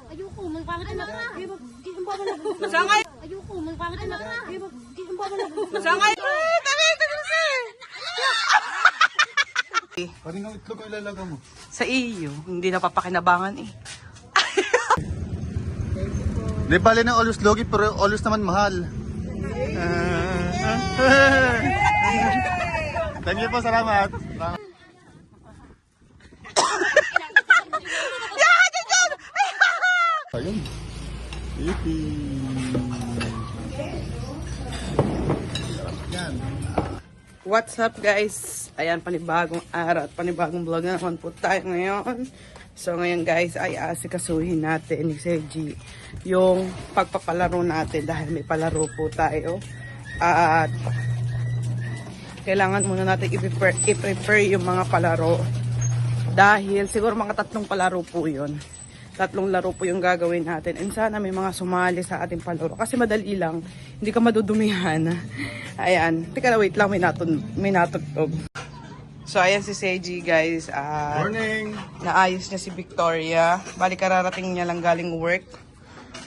Ayoko, magpapit na. Masangay! Ayoko, magpapit na. Masangay! Ay, tabi kasi! Kaninang itlog ang ilalaga mo? Sa iyo, hindi napapakinabangan eh. Di bali na always logi pero always naman mahal. Thank you po, salamat. Ayun. Yippee. Yan. What's up guys? Ayan, panibagong araw at panibagong vlog na naman po tayo ngayon. So ngayon guys ay asikasuhin natin ni Sergi yung pagpapalaro natin dahil may palaro po tayo. At kailangan muna natin i-prepare yung mga palaro dahil siguro mga 3 palaro po yun. 3 laro po yung gagawin natin. And sana may mga sumali sa ating palaro. Kasi madali lang. Hindi ka madudumihan. Ayan. Teka na, wait lang. May natugtog. So, ayan si Seiji, guys. Morning! Naayos niya si Victoria. Bali, kararating niya lang galing work.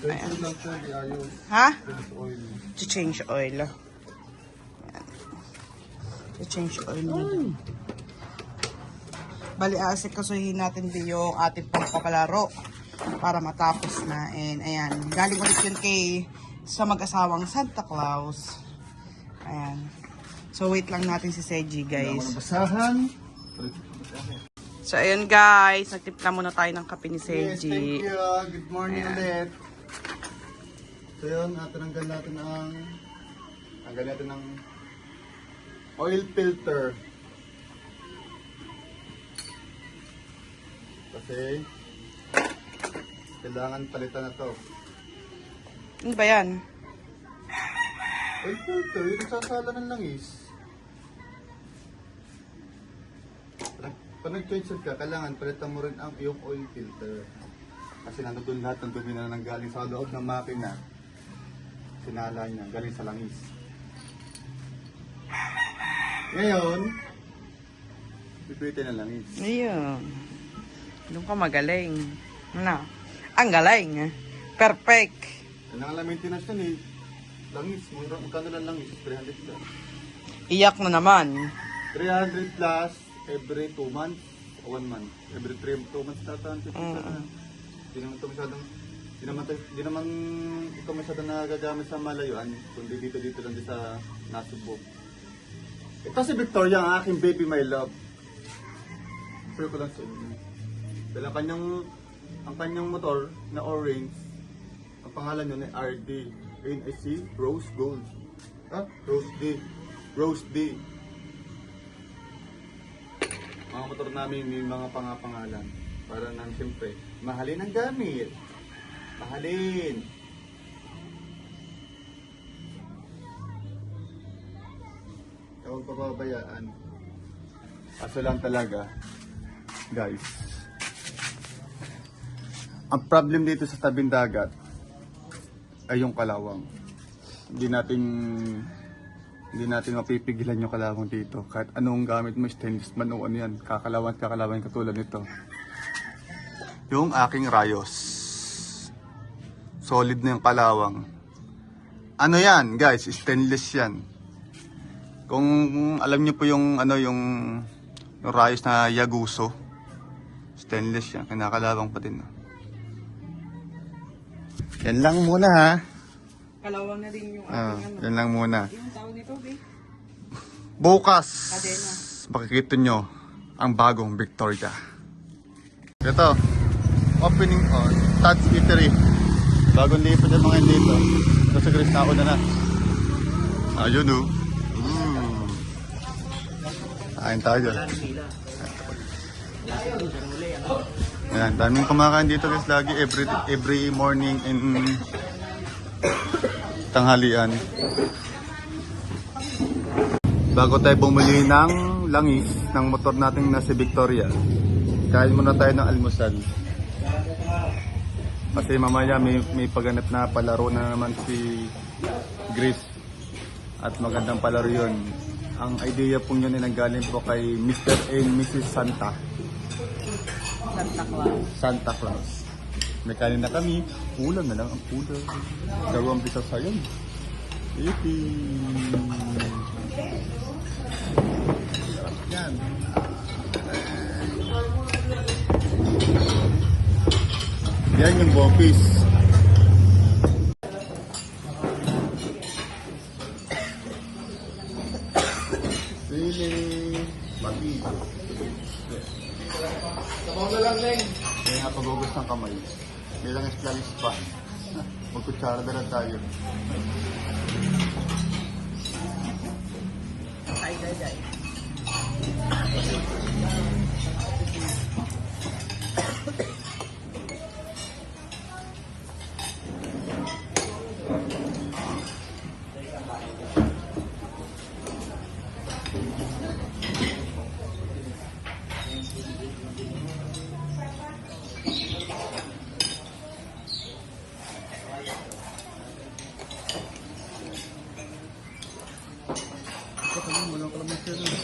Ayan. Ha? To change oil. Ayan. To change oil niya. Bali, asikasuhin natin din yung ating pagpapalaro para matapos na. And ayan, galing ulit yun sa mag-asawang Santa Claus. Ayan. So wait lang natin si Seiji, guys. Basahan. So ayan guys, nagtimpla muna tayo ng kape ni Yes, Seiji. thank you. Good morning ulit. So yun, tanggal natin ng oil filter. Kasi kailangan palitan na to. Ano ba yan? Oil filter, yung nagsasala ng langis. Pag nag-change ka, kailangan palitan mo rin ang iyong oil filter. Kasi nandun lahat ng dumi na nanggaling sa loob ng makina. Sinala niya, galing sa langis. Ngayon, pipitin ang langis. Ayun. Doon ka magaling. Ano? Ang galing. Perfect. Kailangan lang maintenance yun eh. Langis, magkano lang langis? 300 plus. Iyak na naman. 300 plus every 2 months o 1 month. Every 2 months tataan. Hindi naman ito masyadong nagagamit sa malayuan, kundi dito lang din sa Nasugbo. Ito si Victoria, ang aking baby my love. Pero ko lang sa inyo. Dahil ang kanyang motor na orange, ang pangalan nyo na RD. Ayun ay si Rose Gold. Rose D. Rose D. Mga motor namin may mga pangalan. Para nang siyempre, mahalin ang gamit. Mahalin. Huwag pababayaan. Kaso lang talaga, guys. Ang problem dito sa tabing dagat ay yung kalawang. Hindi natin mapipigilan yung kalawang dito. Kahit anong gamit mo, stainless man o ano yan, kakalawan katulad nito. Yung aking Rayos. Solid na yung kalawang. Ano yan, guys? Stainless yan. Kung alam niyo po yung yung Rayos na Yaguso, stainless yan, kinakalawang pa din. Yan lang muna ha. Kalawang na din yung Yan lang muna. yung tawag nito, babe. Bukas, Kadena. makikita nyo ang bagong Victoria. Ito, opening on Tad's Eatery. Bagong lipat yung mga dito. Ito sa Chris na ako na. Ayun o. Kain tayo. Ayan, daming kumakain dito guys lagi every morning and tanghalian. Bago tayo bumili ng langis ng motor natin na si Victoria, kain muna tayo ng almusal. Kasi mamaya may pagganap na palaro na naman si Grace. At magandang palaro yun. Ang idea po yun ay nanggaling po kay Mr. and Mrs. Santa. Santa Claus. Santa Claus. May kanin na kami. Ulam na lang ang ulam. Dalawang bitas sa'yo. Iti. Sarap yan. Yan yung bopis. Sili. Mati. Sabaw na lang, Leng. Kaya nga pag-ugas ng kamay. May lang esplalis pa. Magkutsara na lang tayo. Ay, day. Walang kalamansi na.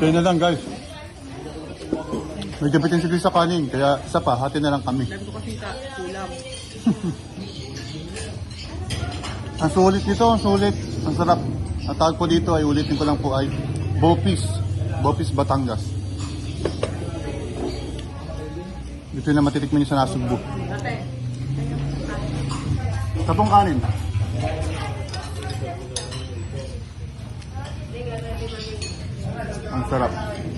Kaya na lang guys. May gabitin si Chris sa kanin, kaya isa pa, hati na lang kami. Sabi ko kasi kulam. Ang sulit nito, ang sulit. Ang sarap. Ang tawag po dito ay ulitin ko lang po ay Bopis. Bopis Batangas. Dito na matitikmin sa Nasugbu. Tapong kanin. Ang sarap.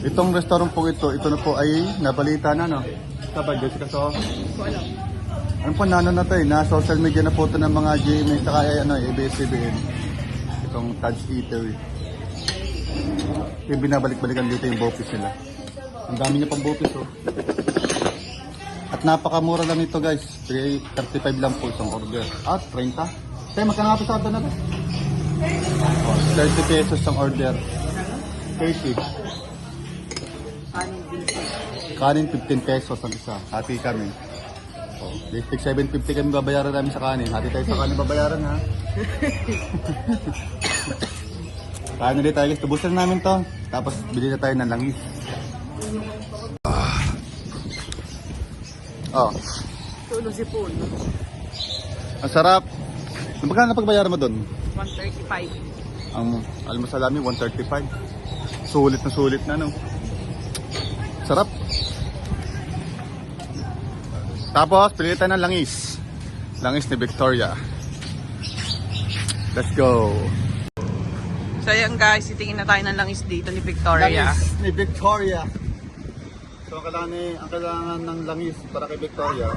Itong restaurant po ito na po ay nabalita na, no? Sabay, Jessica, so? Ko alam. Ano po, nano na to eh, na social media na po ito ng mga GMA, saka ay ABS-CBN. Itong Tad's Eatery. Yung binabalik-balikan dito yung bopis nila. Ang dami niya pang bopis, oh. At napakamura lang ito, guys. 35 lang po isang order. At 30. Tayo, magkano nga po sa order na to? Oh, 30 pesos ang order. 30. Kanin 15 pesos ang isa. Hati kami. Oh, basic 750 kami babayaran namin sa kanin. Hati tayo sa kanin babayaran, ha? Kain ulit tayo guys. Tubusan namin to. Tapos bili na tayo ng langis. Oh. Tulo si Paul. Ang sarap. Magkano na pagbayaran mo doon? 135. Ang almasalami 135. Sulit na no. Sarap. Tapos pili tayo ng langis. Langis ni Victoria. Let's go. So ayan guys, titingin na tayo ng langis dito ni Victoria. Langis ni Victoria. So ang kailangan ng langis para kay Victoria.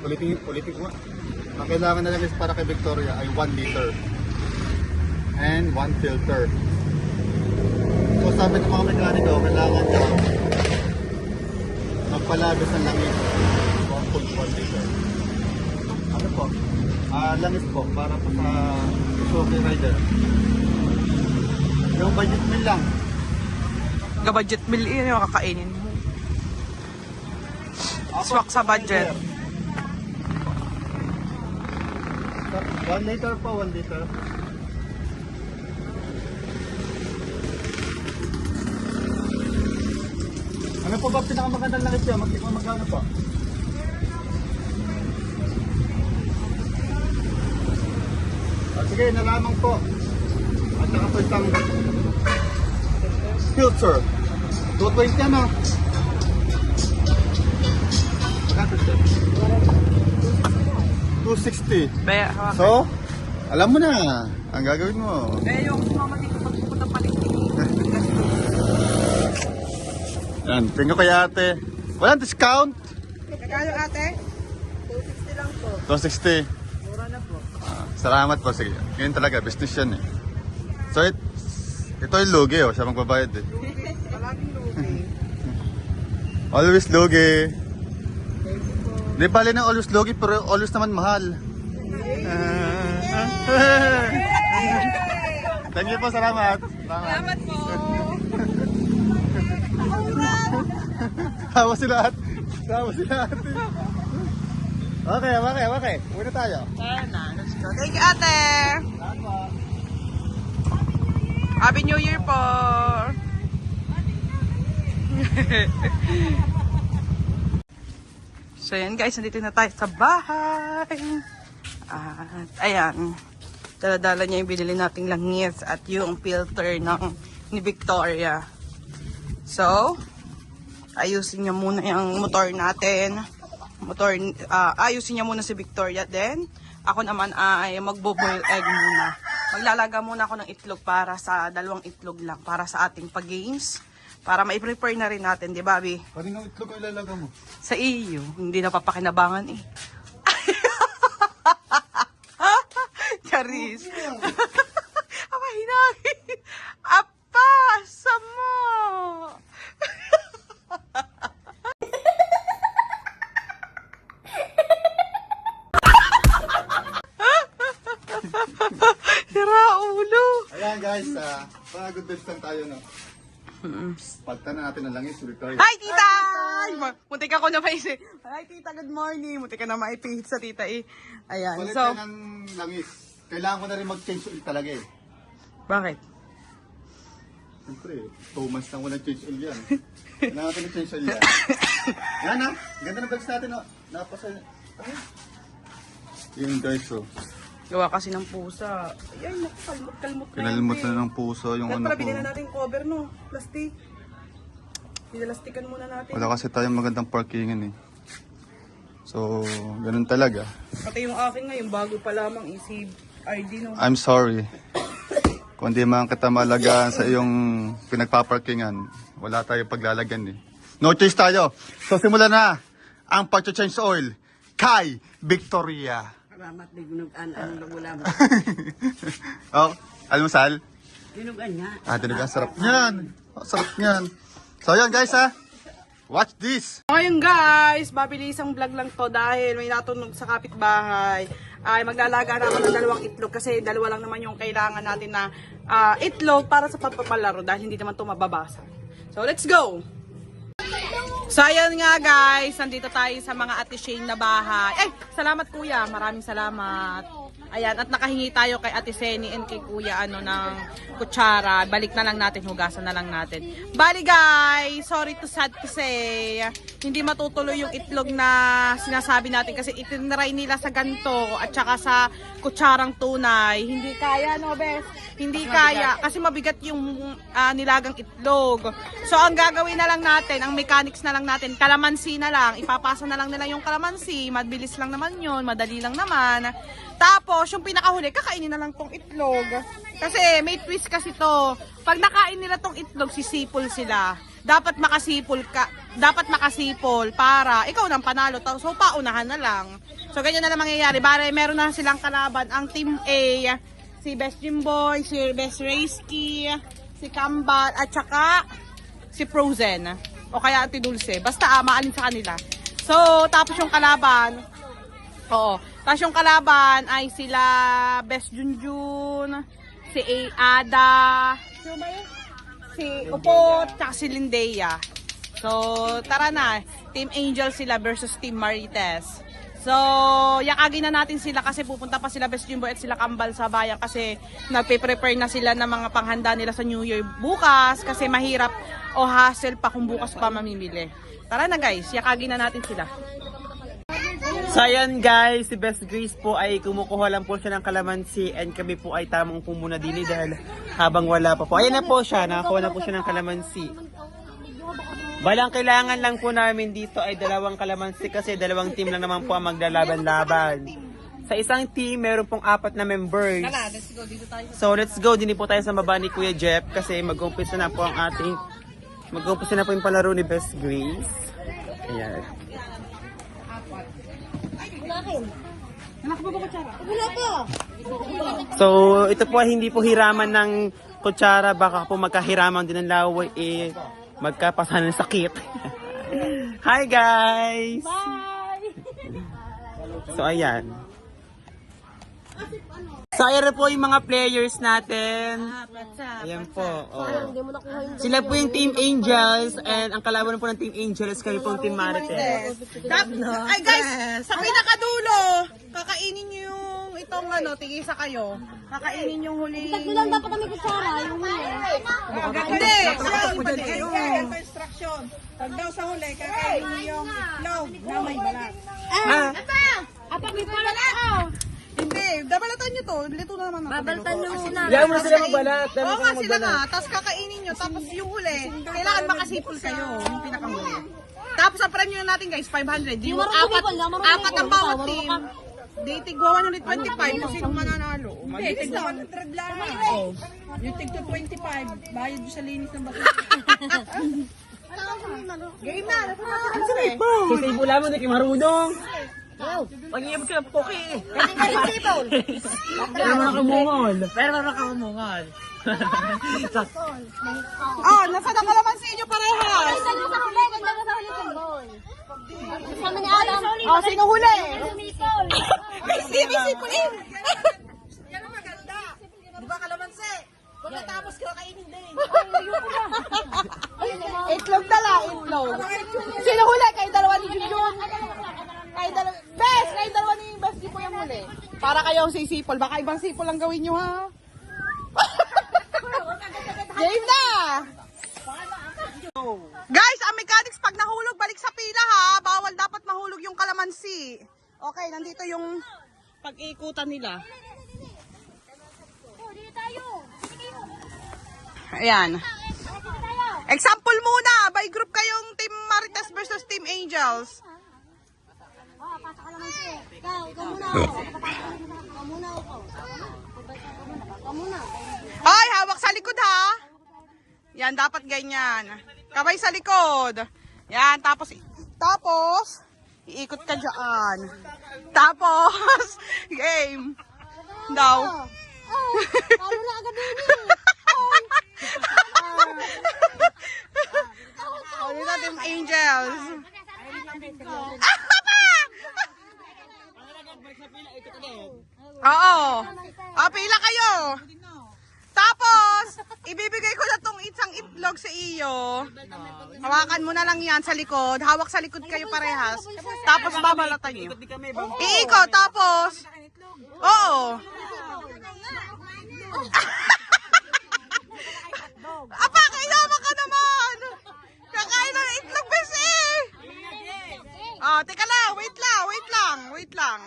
Ulitin ko. Ang kailangan ng langis para kay Victoria ay 1 liter. And 1 filter. So sabi ng mga mekaniko, kailangan daw magpalabas ng langis 1.1 liter. Ano po? Langis po para po sa Suzuki Rider. Yung budget meal lang. Budget meal yun yung kakainin mo. Swak sa budget. 1 liter po, 1 liter. Ano po ba pinakamagandang langis niya? Magkano po? Sige, nalamang po. At saka po isang filter. 220 yan, ah. Magkano siya? 260. Baya, hawakan. So, alam mo na ang gagawin mo. Eh, yung sumama dito pag pupunta paligid. Yan, tingnan ko kay ate. Walang discount? Kaya ate? 260 lang po. 260. Mura na po. Salamat po. Sige. Ngayon talaga, business yan eh. So, ito yung lugi oh. Siya magbabayad eh. Palaging lugi. Always lugi. Di bali na always lugi, pero always naman mahal. Thank you po, salamat. Salamat po. Tawa sila ate. Tawa sila ate. Okay. Una tayo. Sana, let's go. Thank you, ate. Happy New Year po. So yan guys, nandito na tayo sa bahay. At ayan, dala-dala niya yung binili nating langis at yung filter ni Victoria. So, ayusin niya muna yung motor natin. Ayusin niya muna si Victoria. Then, ako naman ay magbo-boil egg muna. Maglalaga muna ako ng itlog para sa 2 itlog lang. Para sa ating pag-games. Para ma-prepare na rin natin, di ba, Bi? Kaninong itlog ang ilalaga mo? Sa iyo, hindi na papakinabangan eh. Charis. Apa hinagi? Apa mo? Sira ulo. Ayan guys, good vibes lang tayo no. Pagta na natin ang langis, Victoria. Hi, tita! Muntik ako na maisip. Hi, tita, good morning. Muntik ka na maipihit sa tita eh. Ayan, Palit so. tayo ng langis. Kailangan ko na rin mag-change oil talaga eh. Bakit? Siyempre, 2 months lang ko nag-change oil yan. Kailangan ko nag-change oil yan. Yan ha, ganda ng bags natin oh. Napasa. Yun guys oh. Gawa kasi ng pusa. Ay, naku, kalmot na Pinalmot yan, na eh. ng puso yung Dapat ano pala, ko. binila natin cover, no? Plastic. Pinalastikan muna natin. Wala kasi tayong magandang parkingan eh. So, ganun talaga. Pati yung akin ngayon, bago pa lamang i-save ID, no? I'm sorry. Kung di man kita malagaan sa iyong pinagpaparkingan, wala tayong paglalagyan eh. No choice tayo. So, simulan na ang pag-change oil kay Victoria. Salamat, di gunugan ang lagula mo. Oh, almusal? Ginugan nga. Dinugan. Sarap niyan. Sarap niyan. So, yan guys ha. Watch this. Ngayon guys, mabilisang vlog lang to dahil may natunog sa kapitbahay. Ay maglalaga na ako ng 2 itlog kasi 2 lang naman yung kailangan natin na itlog para sa pagpapalaro dahil hindi naman to mababasa. So let's go! So ayan nga guys, nandito tayo sa mga Ate Shane na bahay. Ay, salamat kuya, maraming salamat. Ayan, at nakahingi tayo kay Ate Seni and kay kuya ng kutsara. Balik na lang natin, hugasan na lang natin. Bali guys, sorry to sad to say, hindi matutuloy yung itlog na sinasabi natin kasi itinry nila sa ganto at saka sa kutsarang tunay. Hindi kaya, no bes? Hindi kaya kasi mabigat yung nilagang itlog. So ang gagawin na lang natin, ang mechanics na lang natin, kalamansi na lang. Ipapasa na lang nila yung kalamansi. Mabilis lang naman yun, madali lang naman. Tapos yung pinakahuli, kakainin na lang tong itlog. Kasi may twist kasi to. Pag nakain nila tong itlog, sisipol sila. Dapat makasipol ka. Dapat makasipol para ikaw nang panalo. So paunahan na lang. So ganyan na lang mangyayari. Bare meron na silang kalaban. Ang team A, si Best Jimboy, si Best Raceky, si Kambal, at saka si Frozen. O kaya Ate Dulce. Basta maalin sa kanila. So tapos yung kalaban, oo. Tapos yung kalaban ay sila Best Junjun, si Ada, si Upot, tsaka si Lindea. So, tara na. Team Angel sila versus Team Marites. So, yakagin na natin sila kasi pupunta pa sila Best Jimbo at sila Kambal sa bayan kasi nagpe-prepare na sila ng mga panghanda nila sa New Year bukas kasi mahirap o hassle pa kung bukas pa mamimili. Tara na guys, yakagin na natin sila. So ayan guys, si Best Grace po ay kumukuha lang po siya ng kalamansi and kami po ay tamang upo muna din dahil habang wala pa po. Ayan na po siya, nakakuha na po siya ng kalamansi. Balang kailangan lang po namin dito ay 2 kalamansi kasi 2 team lang naman po ang maglalaban-laban. Sa isang team, meron pong 4 na members. So let's go, din po tayo sa baba ni Kuya Jeff kasi mag-umpisa na po ang ating mag-umpisa na po yung palaro ni Best Grace. Ayan. So, ito po ay hindi po hiraman ng kutsara. Baka po magkahiraman din ng laway magkapasan ng sakit. Hi guys! Bye! So, ayan. So, ayan po yung mga players natin. Ayan po. Oh. Sila po yung Team Angels and ang kalaban po ng Team Angels kami po yung Team Marites. Ay guys, sa pinakadulo, kakainin niyo yung itong tigisa kayo. Kakainin yung huli. Lang dapat kami kutsara, yung huli. Hindi, ito instruction. Pag daw sa huli, kakainin niyo yung itlog na may balat. Apak may balat. Hindi, dabalatan niyo to. Lito na naman. Babaltan nyo muna. Diyan mo sila magbalat. Oo nga sila nga, tapos kakainin nyo, tapos yung huli, kailangan makasipol kayo, yung pinakamuli. Tapos ang premyo natin guys, 500. Yung apat ang bawat team. Di tigwa 125 kung sino mananalo. Mabilis lang. 100 lang. Yung tig 25, bayad mo sa linis ng bakit. Game na. Sisibula mo na kay marunong. Pag-iibig ka ng poke eh. Pero nakakumungol. Nasa na kalaman sa inyo parehas. Sama ni Adam. Sino huli? May Sipol in. Yan ang maganda. Di ba kalamansi? Pagkatapos kakainin din. Itlog tala, itlog. Sino huli? Kayo 2 ni Junjun. Kayo 2 ni Best Di po yung huli. Para kayo sisipol. Baka ibang sipol lang gawin nyo ha. Game na! Guys, ang mechanics pag nahulog, balik sa pila ha. Bawal dapat mahulog yung kalamansi. Okay, nandito yung pag-iikutan nila. Ayan. Example muna, by group kayong Team Marites versus Team Angels. Pasok ka naman siya. Ikaw muna ako. Ikaw muna ako. Ikaw muna. Ay, hawak sa likod ha. Yan, dapat ganyan. Kamay sa likod. Yan, tapos, iikot ka dyan. Tapos, game. Daw. Lalo na agad din eh. Ano na Team Angels? Oo. Pila kayo. Tapos, ibibigay ko na tong isang itlog sa iyo. Hawakan mo na lang yan sa likod. Hawak sa likod kayo parehas. Tapos babalatan niyo. Iikot, tapos. Oo. Apa, kailangan ka naman. Kakain ng itlog, besi. Teka lang, wait lang.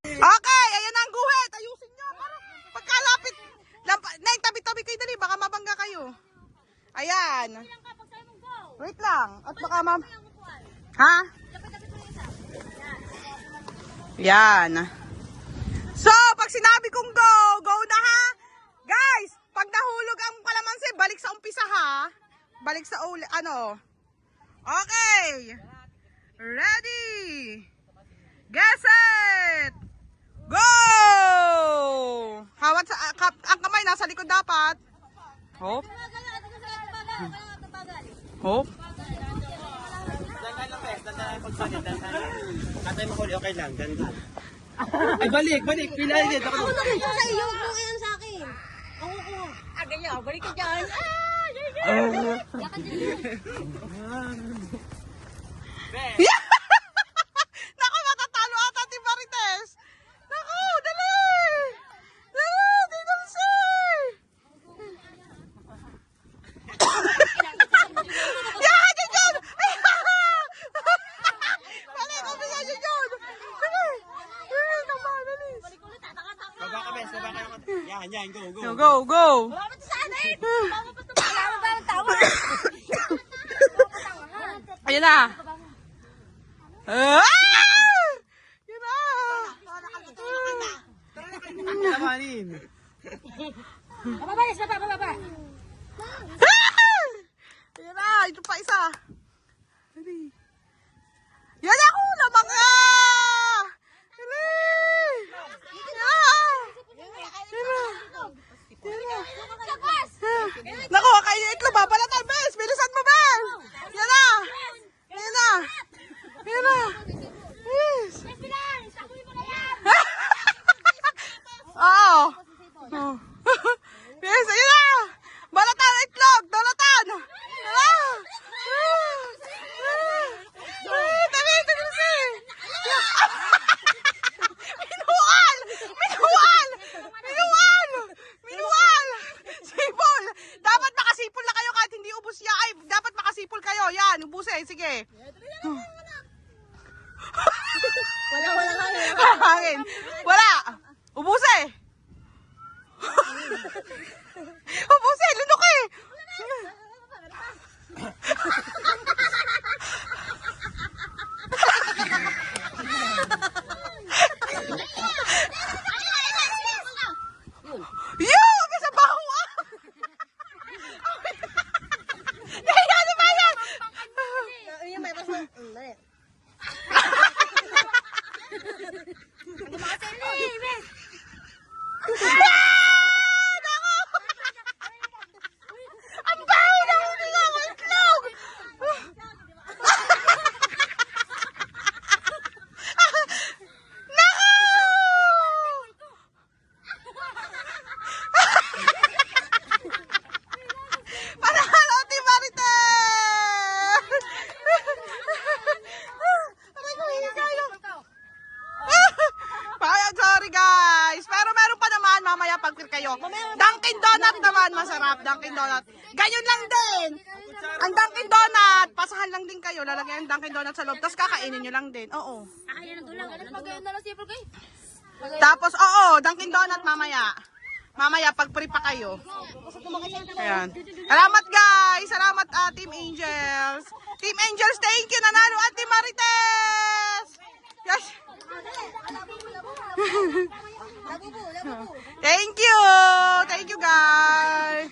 Okay, ayan ang guhit. Ayusin niyo para pagkalapit. Neng, tabi-tabi kayo dali, baka mabangga kayo. Ayan. Wait lang. At baka Ha? Yan. So, pag sinabi kong go, go na ha. Guys, pag nahulog ang kalamansi, balik sa umpisa ha. Balik sa uli, Okay. Ready. Get set. Go! Hawat sa ang kamay nasa likod dapat. Hop. Hop. Katay mo huli, okay lang. Ganda. Ay, balik. Pila din. Ako na kayo sa iyo. Huwag mo yan sa akin. Ako. Ganyan, balik ka dyan. Yakan din. bes. Baba kayo. Yan, go, go. Go, go. Bakit sa atin? Wala ba ang tawa? Ayan na. Ah! Yan na. Tamanin. Bababa, yes, bababa. Ah! Ayan na. Ito pa isa. Dali. Yan ako. Lamang ka. Dali. Naku, kayo itlog. Babalatan, bes. Bilisan mo, bes. Yan na. Yan na. Yan na. Yes. Oo. Oh. Yes, ayun na. Balatan ang itlog. Dolatan. Dali, dali. Minual. Minual. Minual. Minual. Sipol. Dapat makasipol na kayo kahit hindi ubos ya. Ay, dapat makasipol kayo. Yan, ubusin. Sige. Hangin. Wala. Ubusin. Ubusin. Lunok eh. Yo! Bisa baho ah! Kaya ano ba yan? Ang baho na huli nga ang itlog! Panalo, Team Marites! Aray ko, hindi kaya. Sorry guys. Pero meron pa naman, mamaya pag-clear kayo. Dunkin Donut naman, masarap. Dunkin Donut. Ganyan lang din. Ang Dunkin Donut, pasahan lang din kayo. Lalagyan ang Dunkin Donut sa loob. Tapos kakainin nyo lang din. Oo. Tapos, oo, Dunkin Donut mamaya. Mamaya, pag-free pa kayo. Ayan. Salamat guys. Salamat Team Angels. Team Angels, thank you. Nanalo at Team Marites. Yes. Thank you. Thank you guys.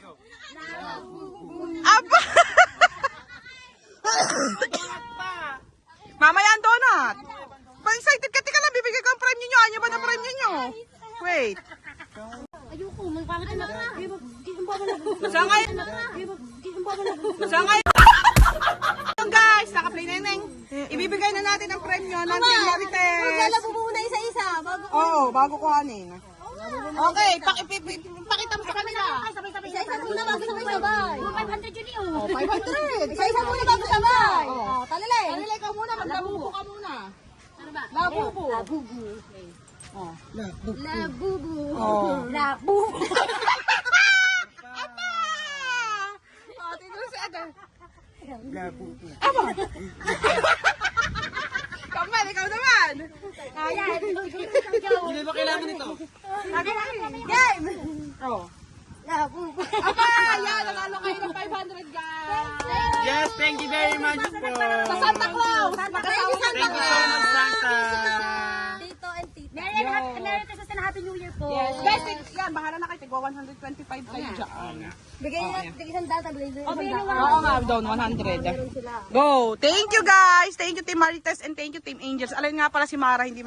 Aba. Mamaya ang donut. Pa-excited ka. Tika lang, bibigay ko ang prime ninyo. Ano ba na prime ninyo? Wait. Ayoko, magpapit na. Saan kayo? Saan kayo? Guys, naka-play na yun. Ibibigay na natin ang premyo ng Team Marites. Maglalabo muna isa-isa. Oo, bago kuhanin. Okay, pakita mo sa kanila. Isa-isa muna bago sabay-sabay. 500 yun yun. 500. Isa-isa muna bago sabay. Talalay. Talalay ka muna, maglabubo ka muna. Ano ba? Labubo. Labubu. Oh. Labubu. Oh. Labubu. Apa! Oh, tingnan si Ada. Labubo. Apa! Kamal, ikaw naman. Ayan. Hindi ba kailangan nito? Game! Oh. Labubu. Apa! Yan, nanalo kayo ng 500 guys. Yes, thank you very much po. Sa Santa Claus. Thank you, Santa Thank you so much, Santa. Tito and Tita. Merry Christmas and Happy New Year po. Yes, guys, yan, bahala na kayo. Tigwa 125 kayo dyan. Bigay na, isang data, blazer. Oo nga, down 100. Go! Thank you guys! Thank you Team Marites and thank you Team Angels. Alam nga pala si Mara, hindi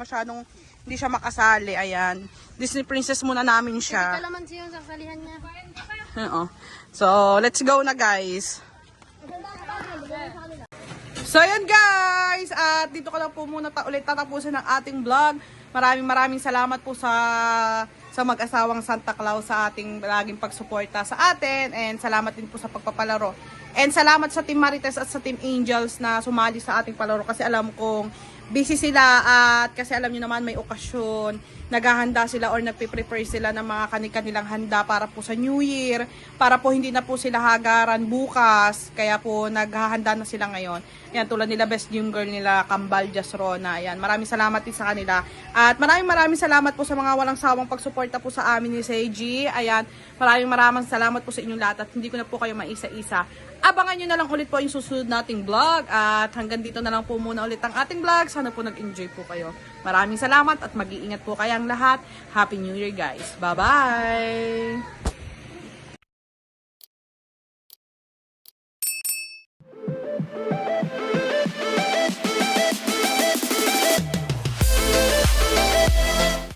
siya makasali. Ayan. Disney Princess muna namin siya. Kalaman siya yung sasalihan niya. Oo. So, let's go na guys. So, ayan guys. At dito ko lang po muna ulit tatapusin ang ating vlog. Maraming salamat po sa mag-asawang Santa Claus sa ating laging pagsuporta sa atin. And salamat din po sa pagpapalaro. And salamat sa Team Marites at sa Team Angels na sumali sa ating palaro. Kasi alam kong busy sila at kasi alam nyo naman may okasyon. naghahanda sila or nagpe-prepare sila ng mga kanilang handa para po sa New Year, para po hindi na po sila hagaran bukas, kaya po naghahanda na sila ngayon. Ayan, tulad nila best yung girl nila, Kambal Jasrona. Ayan, maraming salamat din sa kanila. At maraming salamat po sa mga walang sawang pagsuporta po sa amin ni Seiji. Ayan, maraming salamat po sa inyong lahat at hindi ko na po kayo maisa-isa. Abangan nyo na lang ulit po yung susunod nating vlog. At hanggang dito na lang po muna ulit ang ating vlog. Sana po nag-enjoy po kayo. Maraming salamat at mag-iingat po kayang lahat. Happy New Year guys. Bye-bye!